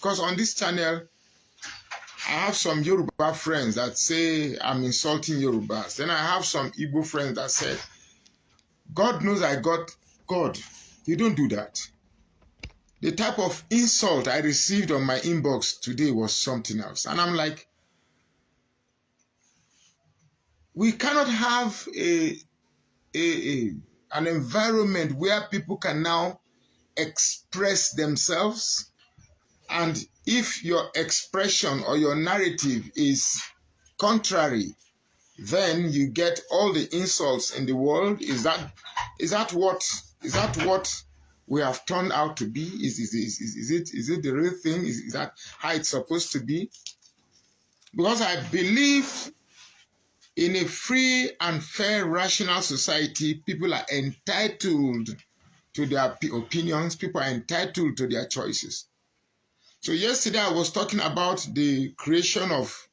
because on this channel, I have some Yoruba friends that say I'm insulting Yorubas. Then I have some Igbo friends that said, God knows I got God. You don't do that. The type of insult I received on my inbox today was something else. And I'm like, we cannot have an environment where people can now express themselves. And if your expression or your narrative is contrary, then you get all the insults in the world. Is that what we have turned out to be? Is it the real thing? Is that how it's supposed to be? Because I believe in a free and fair, rational society, people are entitled to their opinions. People are entitled to their choices. So yesterday I was talking about the creation of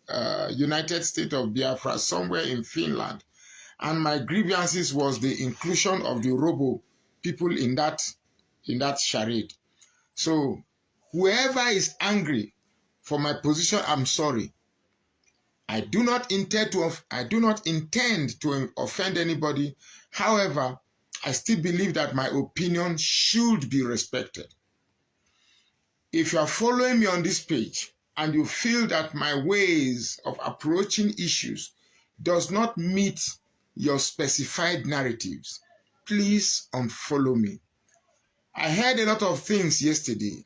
United States of Biafra somewhere in Finland. And my grievances was the inclusion of the Robo people in that charade. So whoever is angry for my position, I'm sorry. I do not intend to offend anybody. However, I still believe that my opinion should be respected. If you are following me on this page and you feel that my ways of approaching issues does not meet your specified narratives, please unfollow me. I heard a lot of things yesterday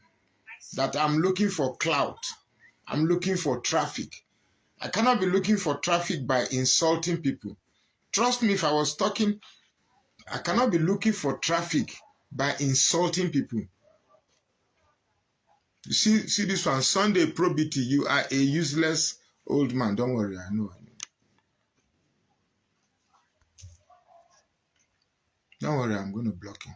that I'm looking for clout. I'm looking for traffic. I cannot be looking for traffic by insulting people. Trust me, if I was talking, I cannot be looking for traffic by insulting people. You see this one, Sunday probity, you are a useless old man. Don't worry, I know. Don't worry, I'm going to block him.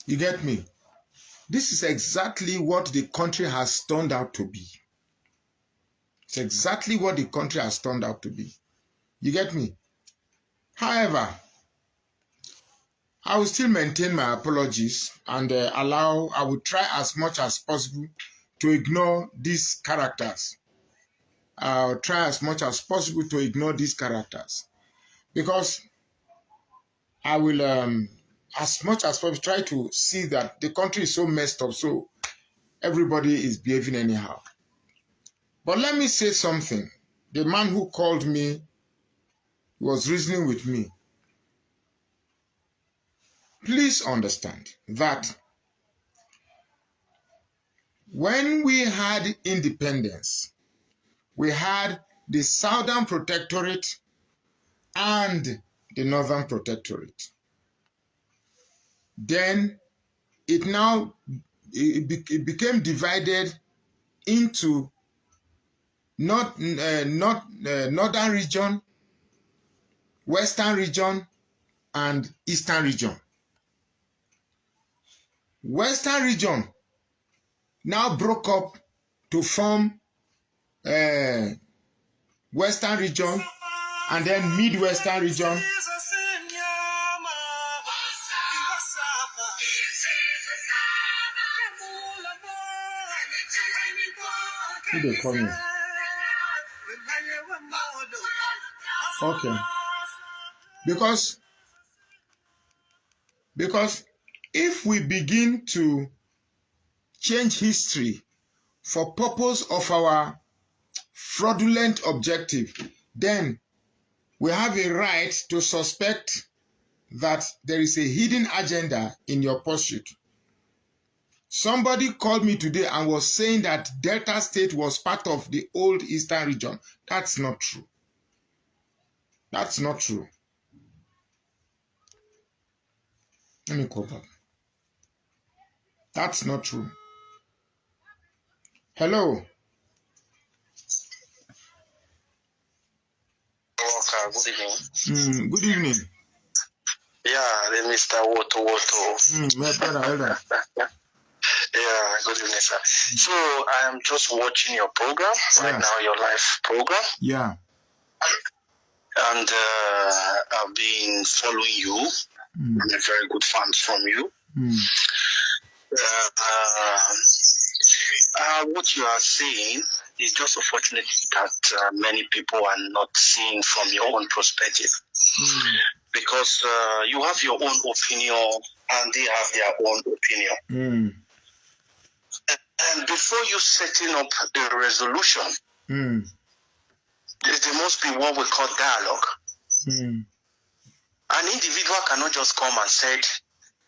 You get me? This is exactly what the country has turned out to be. It's exactly what the country has turned out to be. You get me? However, I will still maintain my apologies and I will try as much as possible to ignore these characters. I'll try as much as possible to ignore these characters. Because I will, as much as possible, try to see that the country is so messed up, so everybody is behaving anyhow. But let me say something. The man who called me was reasoning with me. Please understand that when we had independence, we had the Southern Protectorate and the Northern Protectorate. Then it became divided into Northern region, Western region, and Eastern region. Western region now broke up to form Western region and then Midwestern region. Who they call me? Okay. Because if we begin to change history for purpose of our fraudulent objective, then we have a right to suspect that there is a hidden agenda in your pursuit. Somebody called me today and was saying that Delta State was part of the old Eastern region. That's not true. That's not true. Let me call back. That's not true. Hello. Okay, good evening. Good evening. Yeah, the Mr. Woto. My brother. Yeah, good evening, sir. So I am just watching your program right now, your live program. Yeah. and I've been following you. I'm a very good fan from you. What you are saying is just unfortunate that many people are not seeing from your own perspective, because you have your own opinion and they have their own opinion. And before you setting up a resolution, there must be what we call dialogue. An individual cannot just come and say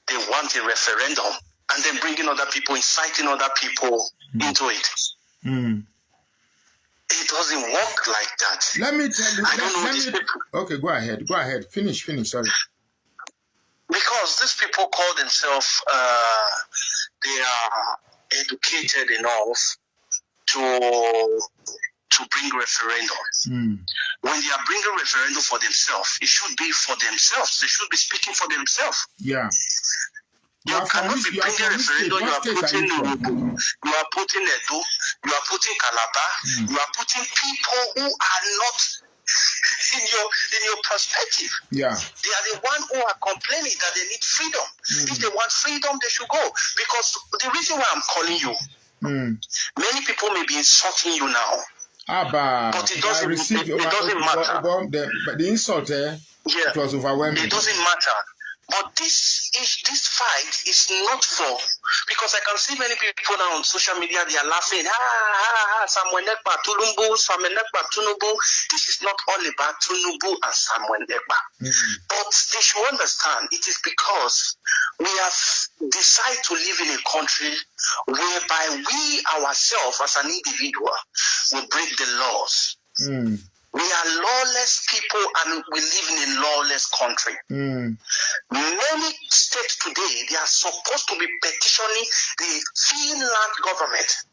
they want a referendum and then bringing other people, inciting other people into it. It doesn't work like that. Let me tell you. I don't know these people. Okay, go ahead. Go ahead. Finish. Sorry. Because these people call themselves, they are educated enough to bring referendum. When they are bringing referendum for themselves, it should be for themselves. They should be speaking for themselves. Yeah. You cannot be bringing referendum. You are putting Nubu, you are putting Edo, you are putting Calabar, you are putting people who are not in your perspective. Yeah. They are the one who are complaining that they need freedom. If they want freedom, they should go. Because the reason why I'm calling you, many people may be insulting you now. But it doesn't matter. But the insult, it was overwhelming. It doesn't matter. But this fight is not for, because I can see many people now on social media, they are laughing. Samuel Ekpa, Tulumbu, Samuel Ekpa, Tunubu. This is not all about Tunubu and Samuel Ekpa. But they should understand it is because we have decided to live in a country whereby we ourselves as an individual will break the laws. We are lawless people and we live in a lawless country. Many states today, they are supposed to be petitioning the Finland government.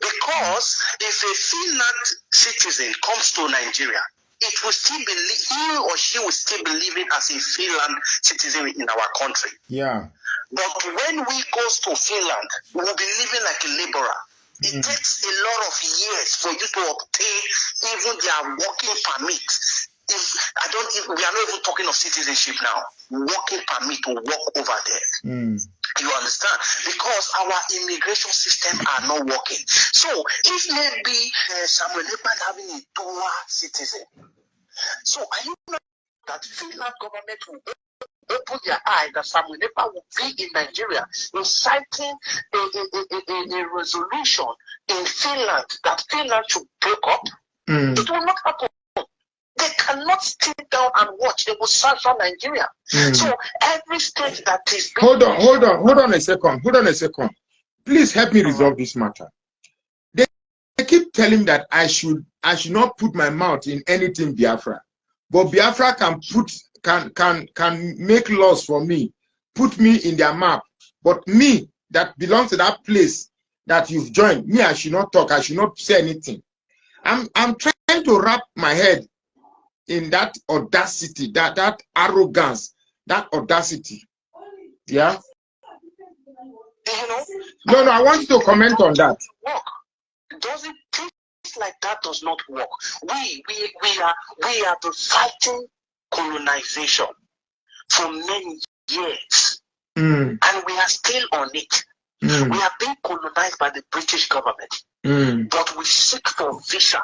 Because if a Finland citizen comes to Nigeria, it will still be, he or she will still be living as a Finland citizen in our country. Yeah. But when we go to Finland, we will be living like a laborer. It takes a lot of years for you to obtain even their working permit. We are not even talking of citizenship now. Working permit to work over there. You understand? Because our immigration system are not working. So if maybe Samuel Ekpa having a dual citizen, so are you know that Finland government will open their eye that Samuel Ekpa will be in Nigeria, inciting a resolution in Finland that Finland should break up? It will not happen. They cannot sit down and watch. They will sanction Nigeria. So every state that is hold on a second. Please help me resolve this matter. They keep telling that I should not put my mouth in anything Biafra, but Biafra can make laws for me, put me in their map. But me that belongs to that place that you've joined, me, I should not talk. I should not say anything. I'm trying to wrap my head in that audacity, that arrogance, that audacity. Yeah. No, I want you to comment on that. Doesn't things like that does not work. We are the fighting colonization for many years, and we are still on it. We are being colonized by the British government, but we seek for visa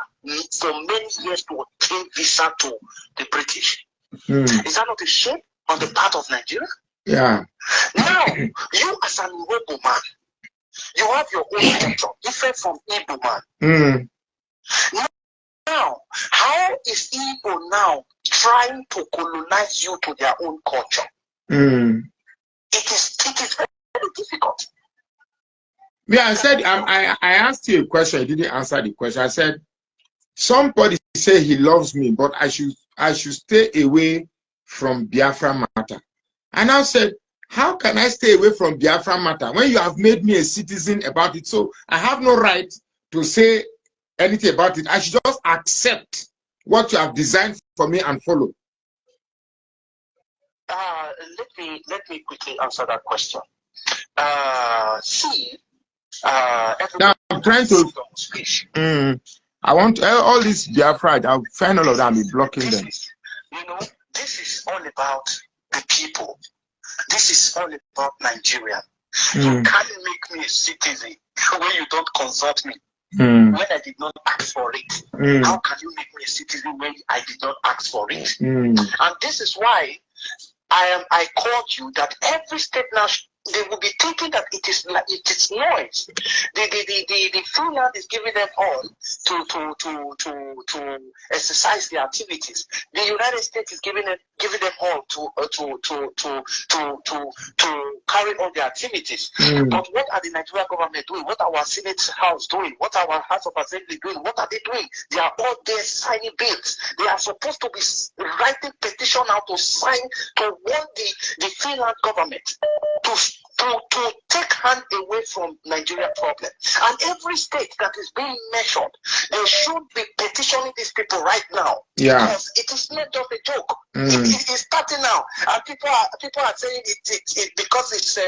for many years to obtain visa to the British. Is that not a shame on the part of Nigeria? Yeah. Now, you as an Igbo man, you have your own culture, different from Igbo man. Now, how is Igbo now trying to colonize you to their own culture? It is very difficult. Yeah, I said I asked you a question. You didn't answer the question. I said somebody say he loves me, but I should stay away from Biafra matter. And I said, how can I stay away from Biafra matter when you have made me a citizen about it? So I have no right to say anything about it. I should just accept what you have designed for me and follow. Let me quickly answer that question. Now I'm trying to I want all this Biafra. I'll find all of them and be blocking them. This is all about the people. This is all about Nigeria. You can't make me a citizen when you don't consult me. When I did not ask for it. How can you make me a citizen when I did not ask for it? And this is why I called you that every state now they will be thinking that it is noise. The Finland is giving them all to exercise their activities. The United States is giving them all to carry on their activities. But what are the Nigerian government doing? What are our Senate House doing? What are our House of Assembly doing? What are they doing? They are all there signing bills. They are supposed to be writing petition out to sign to want the Finland government to take hand away from Nigeria problem. And every state that is being measured, they should be petitioning these people right now. Yeah. Because it is not just a joke. It is starting now. And people are saying it because it's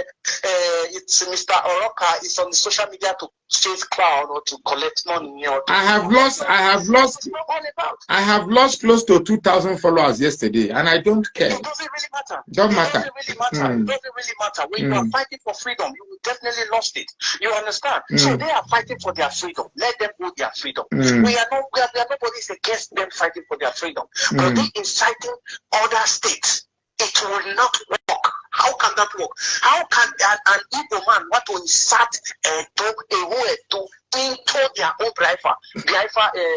Mr. Oroka is on the social media to chase crowd or to collect money or to I have lost close to 2,000 followers yesterday, and I don't care. It doesn't really matter. It doesn't matter. It doesn't really matter. When you are fighting for freedom, you will definitely lost it. You understand? So they are fighting for their freedom. Let them hold their freedom. We are nobody's against them fighting for their freedom. But they inciting other states. It will not work. How can that work? How can an Igbo man want to insert a dog into their own Brafia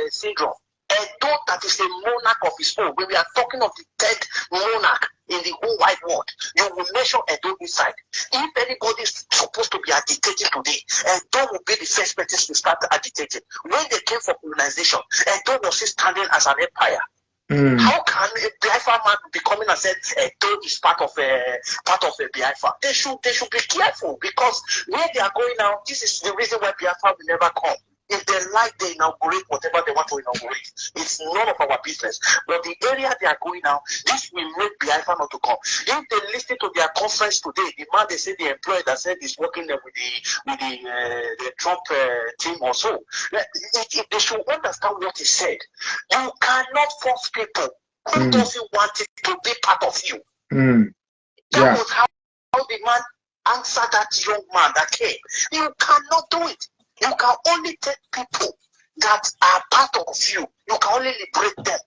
syndrome? A dog that is a monarch of his own. When we are talking of the third monarch in the whole wide world, you will measure a dog inside. If anybody is supposed to be agitating today, a dog will be the first person to start agitating. When they came for colonization, a dog was still standing as an empire. How can a Biafra man be coming and say a dog is part of a Biafra? They should be careful, because where they are going now, this is the reason why Biafra will never come. If they like, they inaugurate whatever they want to inaugurate. It's none of our business. But the area they are going now, this will make Biafra not to come. If they listen to their conference today, the man they say the employee that said is working there with the Trump team or so, if they should understand what he said. You cannot force people who doesn't want it to be part of you. That was how the man answered that young man that came. You cannot do it. You can only take people that are part of you. You can only liberate them.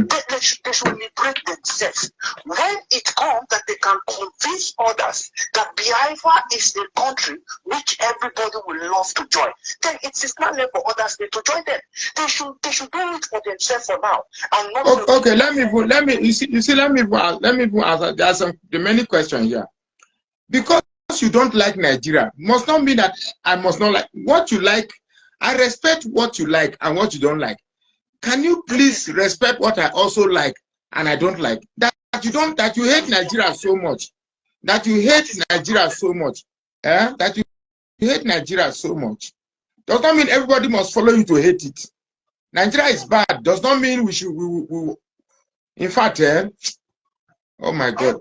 They should liberate themselves. When it comes that they can convince others that Biafra is a country which everybody will love to join, then it is not left for others to join them. They should do it for themselves for now. And not okay, let me answer. There are some many questions here. Because you don't like Nigeria must not mean that I must not like what you like. I respect what you like and what you don't like. Can you please respect what I also like and I don't like? That you hate Nigeria so much. That you hate Nigeria so much. That you hate Nigeria so much. Does not mean everybody must follow you to hate it. Nigeria is bad. Does not mean we should. In fact, oh my God.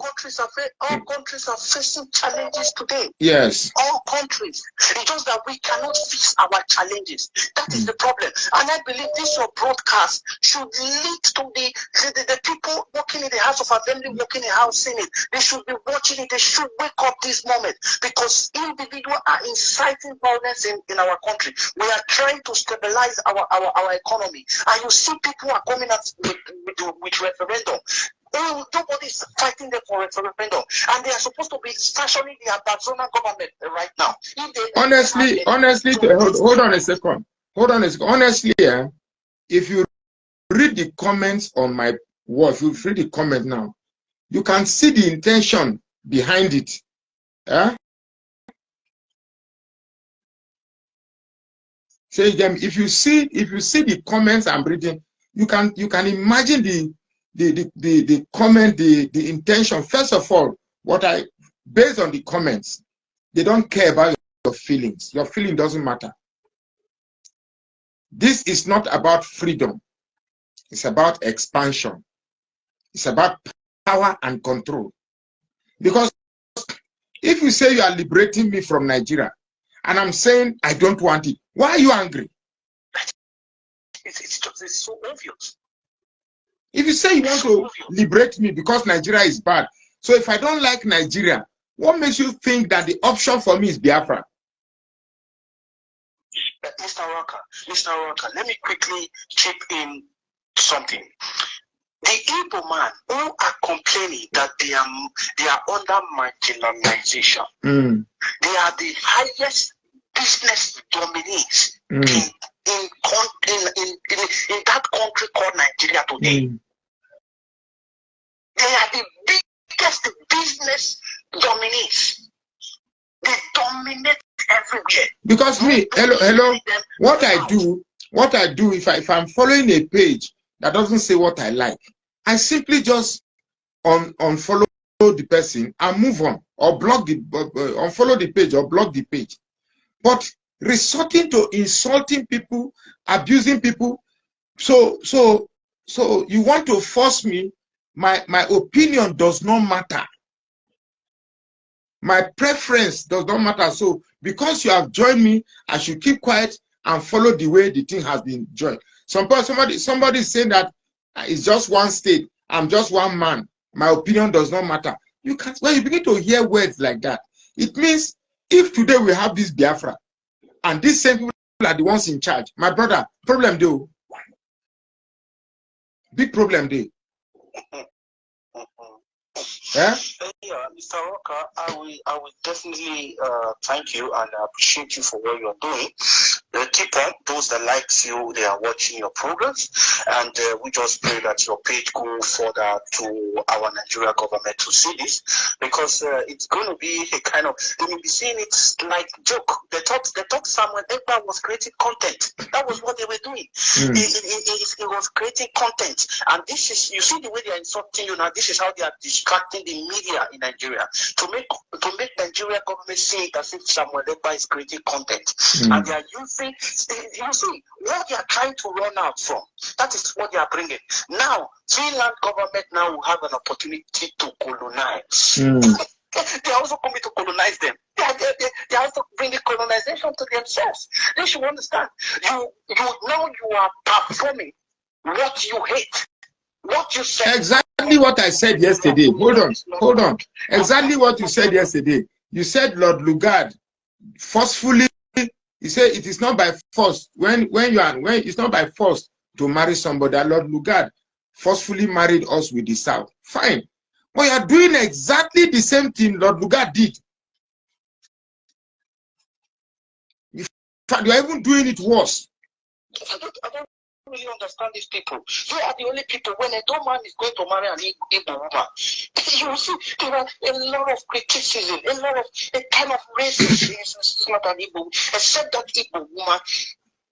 All countries are facing challenges today. Yes. All countries. It's just that we cannot fix our challenges. That is the problem. And I believe this your broadcast should lead to the people working in the House of Assembly, working in the House Senate. They should be watching it. They should wake up this moment, because individuals are inciting violence in our country. We are trying to stabilize our economy. And you see people are coming up with referendum. Nobody's fighting them for referendum, and they are supposed to be stationing the Amazonian government right now. Honestly, hold on a second. Honestly, if you read the comments on my wall, if you read the comment now, you can see the intention behind it. Say them. If you see the comments I'm reading, you can imagine the comment, the intention. First of all, based on the comments, they don't care about your feelings. Your feeling doesn't matter. This is not about freedom. It's about expansion. It's about power and control. Because if you say you are liberating me from Nigeria, and I'm saying I don't want it, why are you angry? it's so obvious. If you say you want to liberate me because Nigeria is bad, so if I don't like Nigeria, what makes you think that the option for me is Biafra? Mr. Walker, let me quickly chip in something. The Igbo man who are complaining that they are under marginalization, they are the highest business dominees in that country called Nigeria today. They are the biggest business dominees. They dominate everywhere. Because me, hello, what I do, if I'm following a page that doesn't say what I like, I simply just unfollow the person and move on, or block the unfollow the page or block the page. But resorting to insulting people, abusing people, so you want to force me? My opinion does not matter. My preference does not matter. So because you have joined me, I should keep quiet and follow the way the thing has been joined. Somebody is saying that it's just one state, I'm just one man, my opinion does not matter. You can't. When you begin to hear words like that, it means if today we have this Biafra and these same people are the ones in charge, my brother, problem though, big problem there. Yeah, Mr. Walker, I will definitely thank you and appreciate you for what you're doing. Keep on. Those that likes you, they are watching your progress, and we just pray that your page go further to our Nigeria government to see this, because it's going to be a kind of, they will be seeing it like joke. They thought Samuel Ekpa was creating content. That was what they were doing. He was creating content, and this is, you see the way they are insulting you now. This is how they are distracting the media in Nigeria to make Nigeria government see it as if Samuel Ekpa is creating content, and they are using. You see what they are trying to run out from. That is what they are bringing now. Finland government now will have an opportunity to colonize. They are also coming to colonize them. They are also bringing colonization to themselves. They should understand. You are performing what you hate. What you said. Exactly what I said yesterday. Hold on. Exactly what you said yesterday. You said Lord Lugard forcefully. He said it is not by force when it's not by force to marry somebody. Lord Lugard forcefully married us with the South. Fine. But you are doing exactly the same thing Lord Lugard did. In fact, you are even doing it worse. I don't really understand these people. You are the only people, when a dumb man is going to marry an Igbo woman, you see there are a lot of criticism, a lot of a kind of racism. It's not an Igbo, except that Igbo woman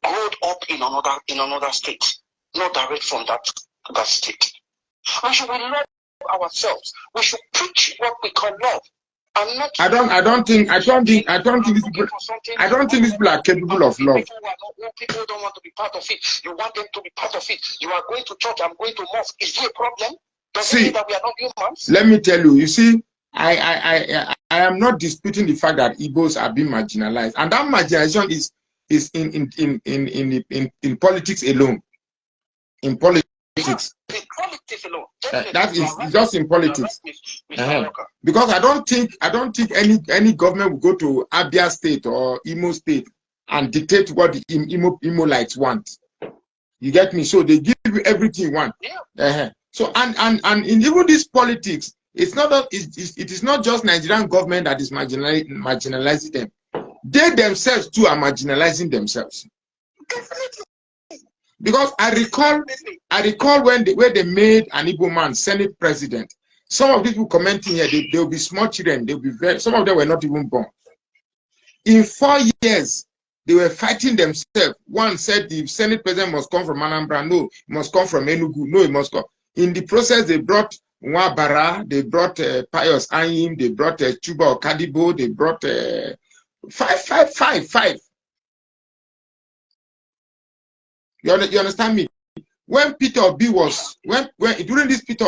growed up in another state, not direct from that state. We should love ourselves. We should preach what we call love. I don't think these people are capable of love. People don't want to be part of it. You want them to be part of it. You are going to church, I'm going to mosque. Is there a problem? Does it mean that we are not humans? Let me tell you, you see, I am not disputing the fact that Igbos are being marginalized, and that marginalization is in politics alone. In politics. In politics alone. That is just in politics. Because I don't think any government will go to Abia State or Imo State and dictate what the Imolites want. You get me? So they give you everything you want. Yeah. So and in even this politics, it is not just Nigerian government that is marginalizing them. They themselves too are marginalizing themselves. Definitely. Because I recall when they made an Igbo man Senate president. Some of these people commenting here, they will be small children. They will be some of them were not even born. In 4 years, they were fighting themselves. One said the Senate president must come from Anambra. No, it must come from Enugu. No, it must come. In the process, they brought Nwabara, they brought Pius Anyim, they brought Chuba Okadibo, they brought five. You understand me? When Peter Obi was during this Peter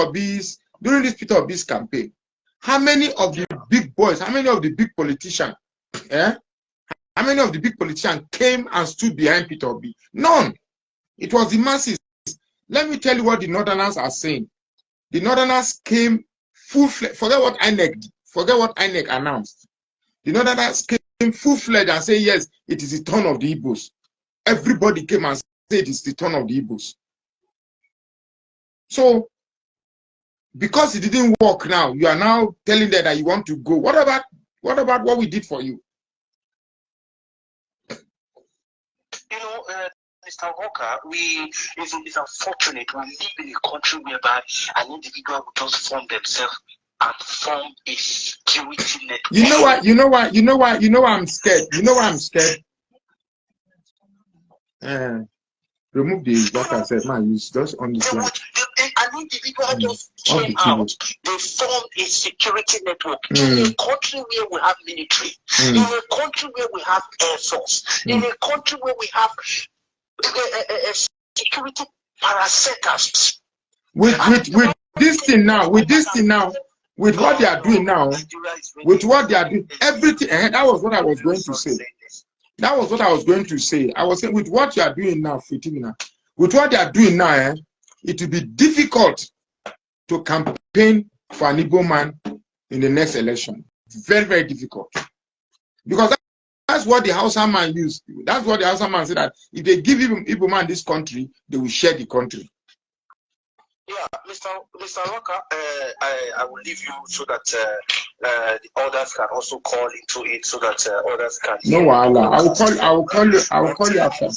Obi's campaign, how many of the big boys, how many of the big politicians, how many of the big politicians came and stood behind Peter Obi? None. It was the masses. Let me tell you what the Northerners are saying. The Northerners came full-fledged. Forget what INEC announced. The Northerners came full-fledged and say, yes, it is the turn of the Igbos. Everybody came and said it's the turn of the Igbos. So, because it didn't work now, you are now telling them that you want to go. What about what we did for you? You know, Mr. Walker, it's unfortunate we live in a country whereby an individual will just form themselves and form a security network. You know why I'm scared. You know why I'm scared? Remove the what I said, man. It's just on the slide. An individual just came out. They formed a security network in a country where we have military, in a country where we have air force, in a country where we have security parastatals. With this thing now, with what they are doing now, everything. That was what I was going to say. That was what I was going to say. I was saying, with what you are doing now, with what they are doing now, it will be difficult to campaign for an Igbo man in the next election. Very, very difficult. Because that's what the Hausa man used. That's what the Hausa man said, that if they give Igbo man this country, they will share the country. Yeah, Mr. Rocker, I will leave you so that the others can also call into it, so that others can. No, I will call you after.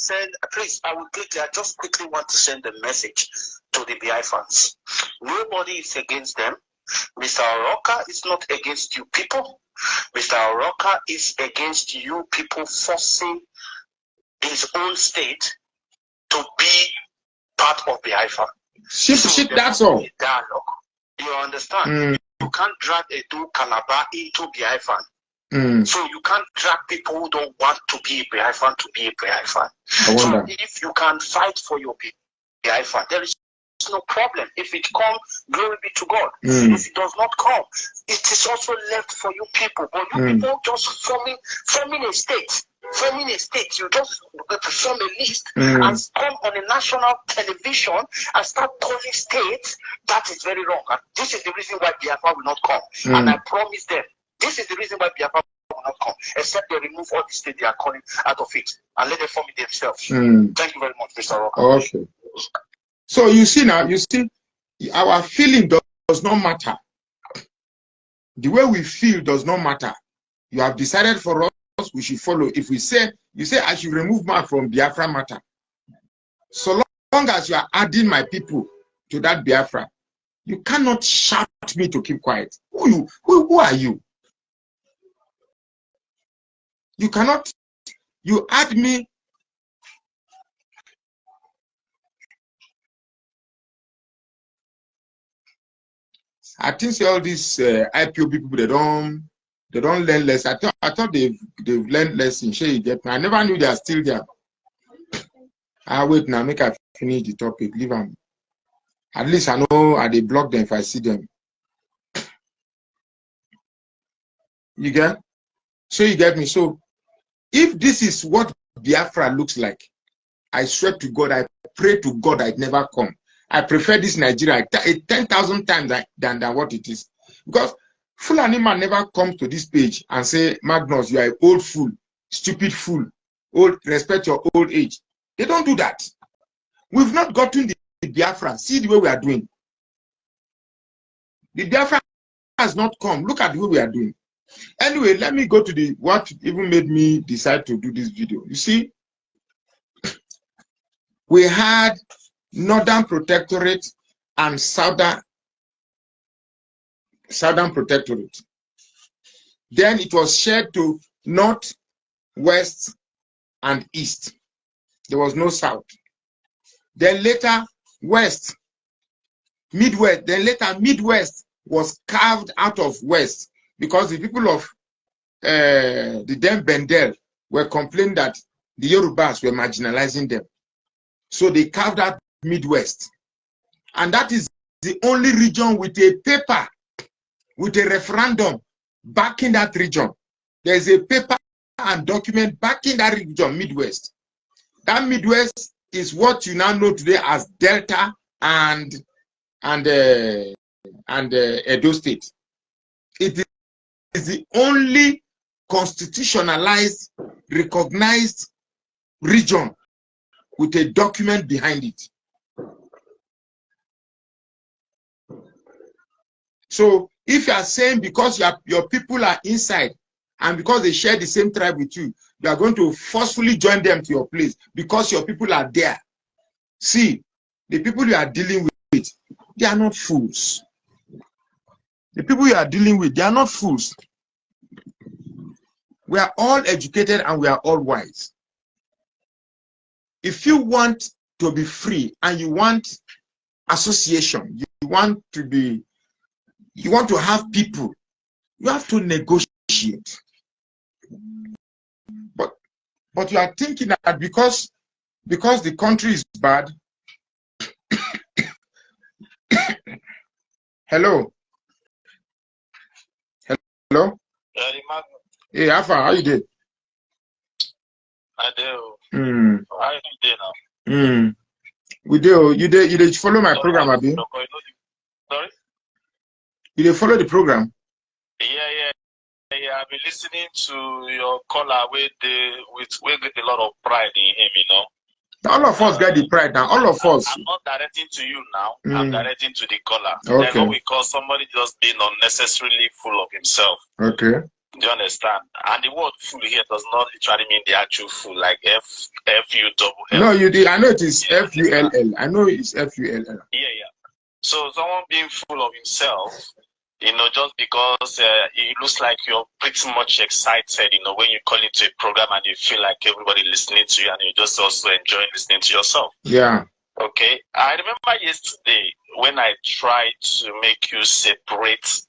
Please, I just quickly want to send a message to the BI fans. Nobody is against them. Mr. Rocker is not against you people. Mr. Rocker is against you people forcing his own state to be part of BI fan. Shit, that's all. Dialogue. You understand? You can't drag a do Calabar into Biafran. So you can't drag people who don't want to be a Biafran to be a Biafran. So if you can fight for your Biafran, there is no problem. If it comes, glory be to God. If it does not come, it is also left for you people. But you people just forming a state. You just form a list and come on a national television and start calling states. That is very wrong. And this is the reason why Biafra will not come. And I promise them, this is the reason why Biafra will not come, except they remove all the states they are calling out of it and let them form it themselves. Thank you very much, Mr. Rocker. Okay. So you see now, our feeling does not matter. The way we feel does not matter. You have decided for us, we should follow. If you say I should remove Mark from Biafra matter, so long as you are adding my people to that Biafra, you cannot shout me to keep quiet. Who are you? You cannot. You add me. I think all these IPO people, they don't learn less. I thought they've learned less in Shey. I never knew they are still there. Wait now, make I finish the topic. Leave them. At least I know they block them if I see them. You get? So you get me? So if this is what Biafra looks like, I swear to God, I pray to God I'd never come. I prefer this Nigeria 10,000 times than what it is. Because Fulani man never comes to this page and say, Magnus, you are an old fool, stupid fool, respect your old age. They don't do that. We've not gotten the Biafra. See the way we are doing. The Biafra has not come. Look at the way we are doing. Anyway, let me go to what even made me decide to do this video. You see, we had Northern Protectorate and Southern Protectorate. Then it was shared to North, West, and East. There was no South. Then later, West, Midwest. Then later, Midwest was carved out of West because the people of the Dem Bendel were complaining that the Yorubas were marginalizing them. So they carved out Midwest. And that is the only region with a paper, with a referendum backing that region. There's a paper and document backing that region, Midwest. That Midwest is what you now know today as Delta and Edo State. It is the only constitutionalized, recognized region with a document behind it. So if you are saying because your people are inside and because they share the same tribe with you, you are going to forcefully join them to your place because your people are there. See, the people you are dealing with, they are not fools. The people you are dealing with, they are not fools. We are all educated and we are all wise. If you want to be free and you want association, you want to have people, you have to negotiate. But you are thinking that because the country is bad. Hello. Hello. Hey, Alpha, how you doing? I do. How you doing now? We do. You did follow my program, Abi? Sorry? You did follow the program? Yeah. I've been listening to your caller with get a lot of pride in him, you know. All of us get the pride now. All of us. I'm not directing to you now. I'm directing to the caller. Okay. That's what we call somebody just being unnecessarily full of himself. Okay. Do you understand? And the word "full" here does not literally mean the actual full, like F-U-double-L. No, you did. I know it is F-U-L-L. I know it's F-U-L-L. Yeah. So someone being full of himself, you know, just because it looks like you're pretty much excited, you know, when you call into a program and you feel like everybody listening to you and you just also enjoying listening to yourself. Yeah. Okay. I remember yesterday when I tried to make you separate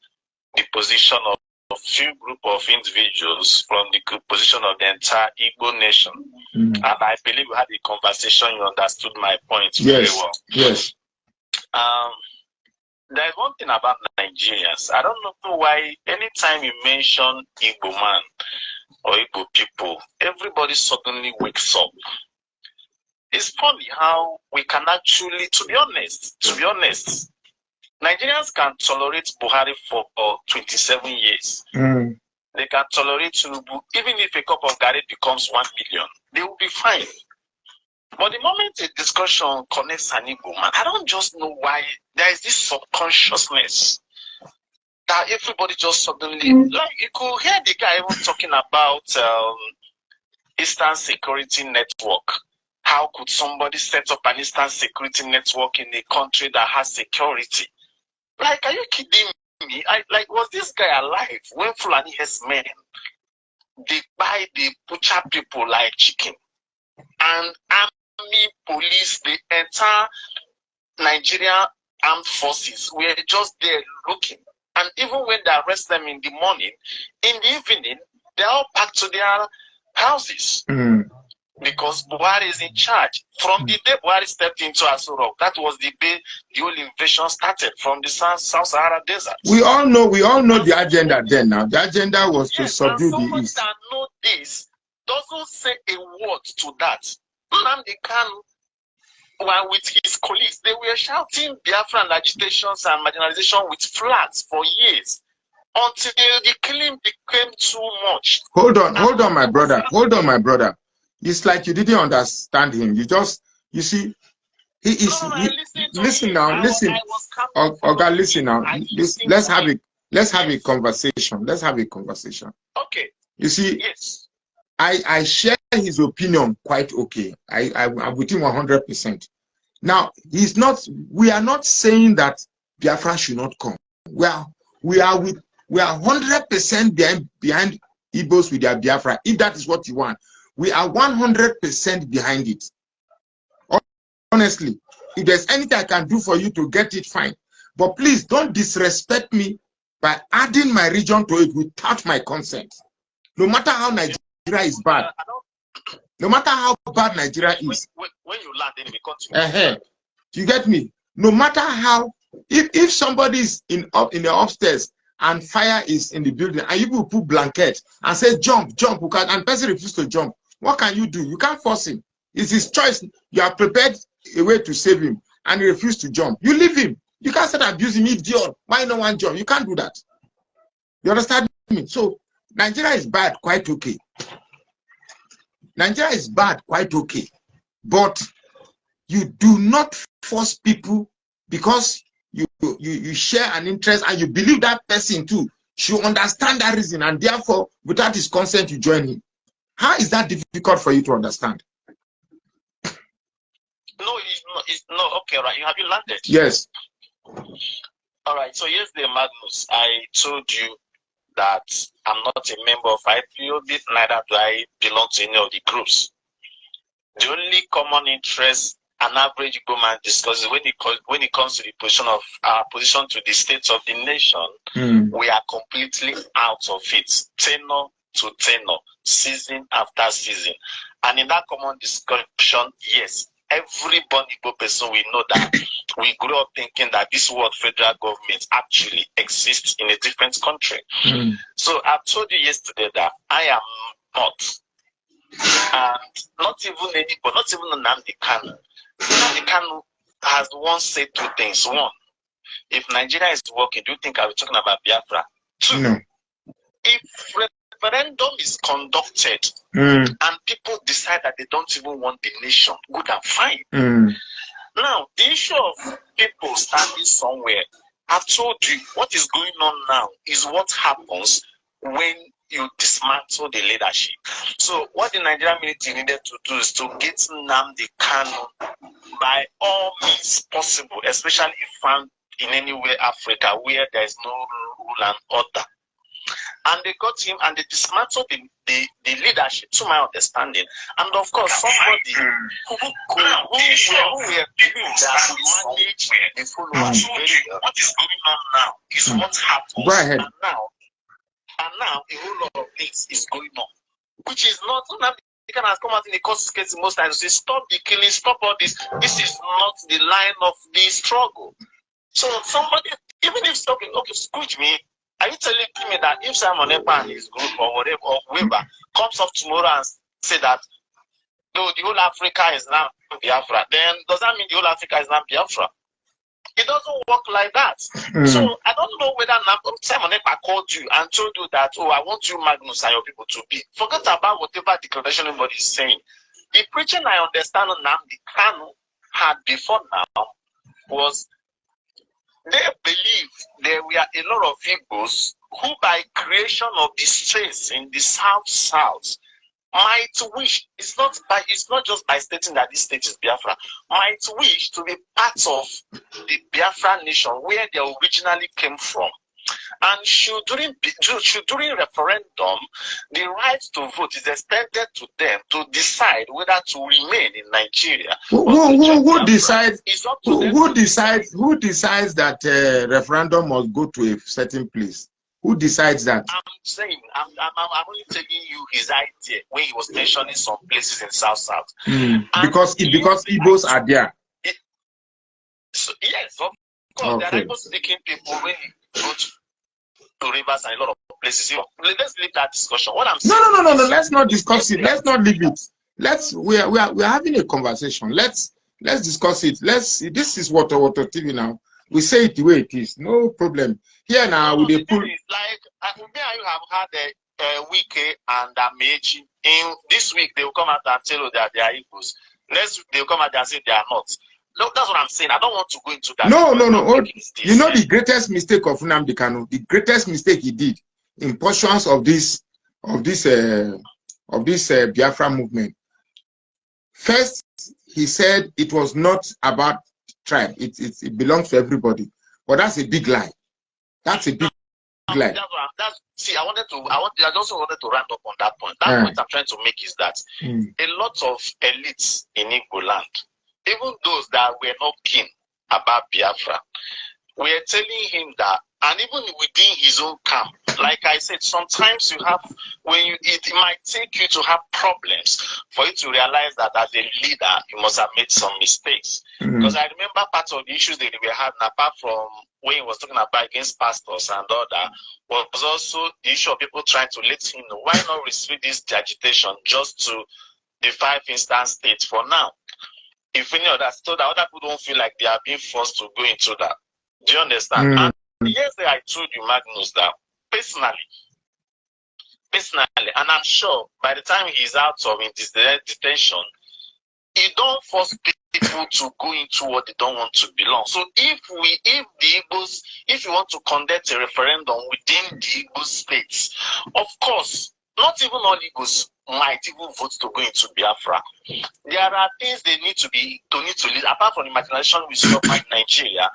the position of a few group of individuals from the position of the entire Igbo nation. And I believe we had a conversation, you understood my point very well. Yes. There's one thing about Nigerians. I don't know why anytime you mention Igbo man or Igbo people, everybody suddenly wakes up. It's funny how we can actually, to be honest, Nigerians can tolerate Buhari for 27 years. They can tolerate Tinubu. Even if a cup of garri becomes 1 million, they will be fine. But the moment a discussion connects an Igbo man, I don't just know why there is this subconsciousness that everybody just suddenly, like you could hear the guy even talking about Eastern Security Network. How could somebody set up an Eastern Security Network in a country that has security? Like, are you kidding me? Was this guy alive when Fulani men, they buy, they butcher people like chicken? And army, police, the entire Nigerian armed forces were just there looking. And even when they arrest them in the morning, in the evening, they're all back to their houses. Because Buhari is in charge. From the day Buhari stepped into Asuro, that was the day the whole invasion started from the South Sahara Desert. We all know the agenda then now. The agenda was to subdue the East. That know this doesn't say a word to that. Nnamdi Kanu, while with his colleagues, they were shouting Biafran agitations and marginalization with flags for years until the killing became too much. Hold on, my brother. It's like you didn't understand him. You see, he is. Listen now. Oga, listen now. Let's have a conversation. Okay. You see, yes. I share his opinion quite okay. I'm with him 100%. Now, we are not saying that Biafra should not come. We are 100% behind Igbos with their Biafra, if that is what you want. We are 100% behind it. Honestly, if there's anything I can do for you to get it, fine. But please don't disrespect me by adding my region to it without my consent. No matter how Nigeria is bad. No matter how bad Nigeria is. When you land in the country. You get me? No matter how, if somebody is in the upstairs and fire is in the building and you will put blanket and say jump, and person refuses to jump, what can you do? You can't force him. It's his choice. You are prepared a way to save him, and he refused to jump. You leave him. You can't start abusing him, idiot. Why no one jump? You can't do that. You understand me? So Nigeria is bad, quite okay. Nigeria is bad, quite okay. But you do not force people because you share an interest and you believe that person too should understand that reason, and therefore, without his consent, you join him. How is that difficult for you to understand? No, it's not okay, right? Have you landed? Yes. All right. So yesterday, Magnus, I told you that I'm not a member of IPOB, neither do I belong to any of the groups. The only common interest an average Igbo man discusses when it comes to the position of our position to the states of the nation, we are completely out of it, tenor to tenor, season after season. And in that common discussion, yes, every Igbo person we know that we grew up thinking that this word federal government actually exists in a different country. So I told you yesterday that I am not, and not even anybody, not even Nnamdi Kanu. Nnamdi Kanu has once said two things. One, if Nigeria is working, do you think I'll be talking about Biafra? Two, no. If referendum is conducted and people decide that they don't even want the nation, good and fine. Now, the issue of people standing somewhere, I've told you what is going on now is what happens when you dismantle the leadership. So what the Nigerian military needed to do is to get Nnamdi Kanu by all means possible, especially if found in anywhere Africa where there is no rule and order. And they got him and they dismantled the leadership, to my understanding. And of course, somebody who were doing that manage the followers very well. What is going on now is what happens. Go ahead. And now a whole lot of things is going on, which is not. You can come out in the court case most times to say, stop the killing, stop all this. This is not the line of the struggle. So somebody, even if something, okay, excuse me, are you telling me that if Simon Ekpa and his group or whatever, or whoever comes up tomorrow and say that no, the whole Africa is now Biafra, then does that mean the whole Africa is now Biafra? It doesn't work like that. So I don't know whether Simon Ekpa called you and told you that, oh, I want you, Magnus, and your people to be. Forget about whatever declaration anybody is saying. The preaching I understand Nnamdi Kanu had before now was they believed there were a lot of Igbos who, by creation of the states in the South, might wish, it's not just by stating that this state is Biafra, might wish to be part of the Biafra nation where they originally came from. And should during referendum, the right to vote is extended to them to decide whether to remain in Nigeria. Who decides that referendum must go to a certain place? Who decides that? I'm saying, I'm only telling you his idea when he was mentioning some places in South. Because Igbos are there. So, yes, of course, there are Igbo-speaking people when you go to rivers and a lot of places. Let's leave that discussion. What I'm saying. No. Let's not discuss it. Let's not leave it. We are having a conversation. Let's discuss it. This is Water TV now. We say it the way it is. No problem. Here now, with the pool. Like, you have had a Wike and Meiji. In this week, they will come out and tell you that they are Igbos. Next week, they will come out and say they are not. No, that's what I'm saying. I don't want to go into that. No. You know the greatest mistake of Nnamdi Kanu, the greatest mistake he did in pursuance of this Biafra movement. First, he said it was not about tribe. It belongs to everybody. But that's a big lie. That's a big lie. See, I also wanted to round up on that point. That point I'm trying to make is that a lot of elites in Igbo land, even those that were not keen about Biafra, were telling him that, and even within his own camp, like I said, sometimes you have, it might take you to have problems for you to realize that as a leader, you must have made some mistakes. Because I remember part of the issues that we had, apart from when he was talking about against pastors and all that, was also the issue of people trying to let him know why not receive this agitation just to the 5 instance states for now. If any other, so that other people don't feel like they are being forced to go into that. Do you understand? And yesterday I told you, Magnus, that personally, and I'm sure by the time he's out of detention, he don't force people to go into what they don't want to belong. So if the Igbos, if you want to conduct a referendum within the Igbo states, of course, not even all Igbos might even vote to go into Biafra. There are things they need to lead. Apart from the marginalization we see of Nigeria,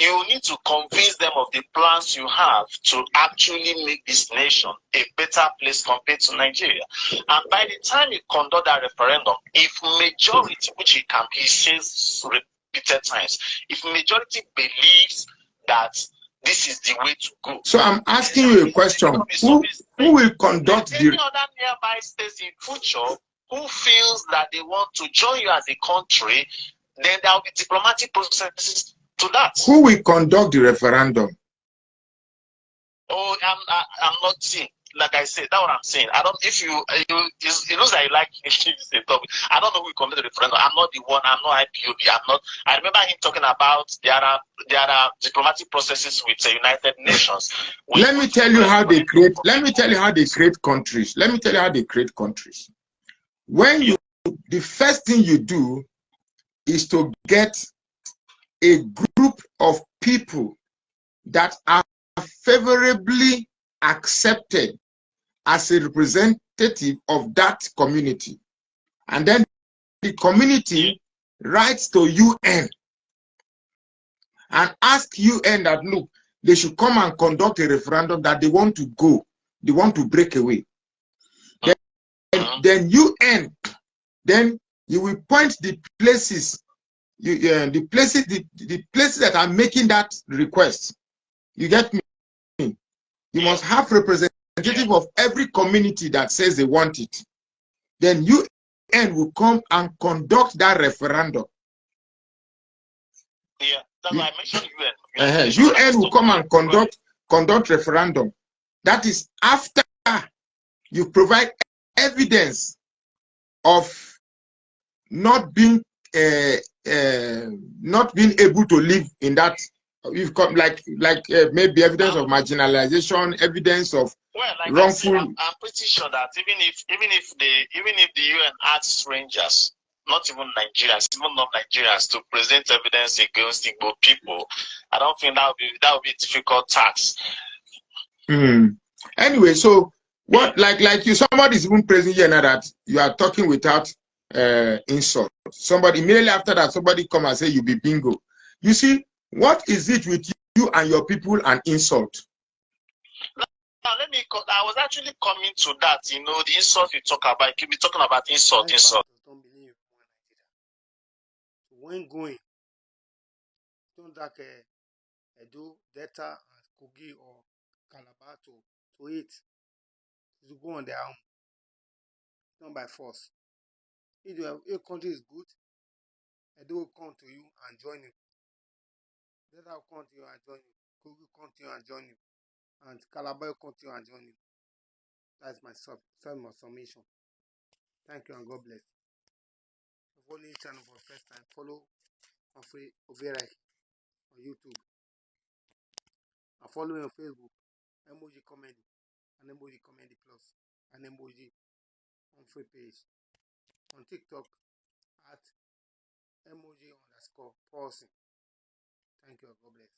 you need to convince them of the plans you have to actually make this nation a better place compared to Nigeria. And by the time you conduct that referendum, if majority, which it can be, he says repeated times, if majority believes that this is the way to go. So I'm asking you a question. Who will conduct the... Any other nearby states in future who feels that they want to join you as a country, then there will be diplomatic processes to that. Who will conduct the referendum? Oh, I'm not saying. Like I said, that's what I'm saying. I don't. If it looks like you like the topic. I don't know who will conduct the referendum. I'm not the one. I'm not IPOB. I'm not. I remember him talking about there are diplomatic processes with the United Nations. Let me tell you how they create. Let me tell you how they create countries. Let me tell you how they create countries. When you, the first thing you do is to get a group of people that are favorably accepted as a representative of that community, and then the community writes to UN and ask UN that, look, they should come and conduct a referendum that they want to go, they want to break away. Then UN, then you will point the places, the places that are making that request. You get me? You must have representative of every community that says they want it. Then UN will come and conduct that referendum. Yeah, that's why I mentioned UN. UN will come and conduct referendum. That is after you provide evidence of not being able to live in that. You've got like maybe evidence of marginalization, evidence of wrongful. I'm pretty sure that even if the UN asks strangers, not even Nigerians, even non-Nigerians, to present evidence against Igbo people, I don't think that would be a difficult task. Anyway, so what, like you, somebody's even praising you now that you are talking without insult. Somebody immediately after that, somebody come and say you be bingo. You see, what is it with you and your people and insult? Now I was actually coming to that. You know, the insult you talk about. You keep be talking about insult. Don't believe when going, don't like Edo, Delta, and Kogi or Calabar to eat. To go on their own, not by force. If your country is good, Edo will come to you and join you. Delta will come to you and join you. Kogi will come to you and join you. And Calabar will come to you and join you. That's my summation. Thank you and God bless. Follow this channel for the first time. Follow Humphrey Overai on YouTube. And follow me on Facebook. Emoji Comedy. And Emoji Comedy Plus. And Emoji Humphrey page. On TikTok at emoji_Paulson. Thank you and God bless.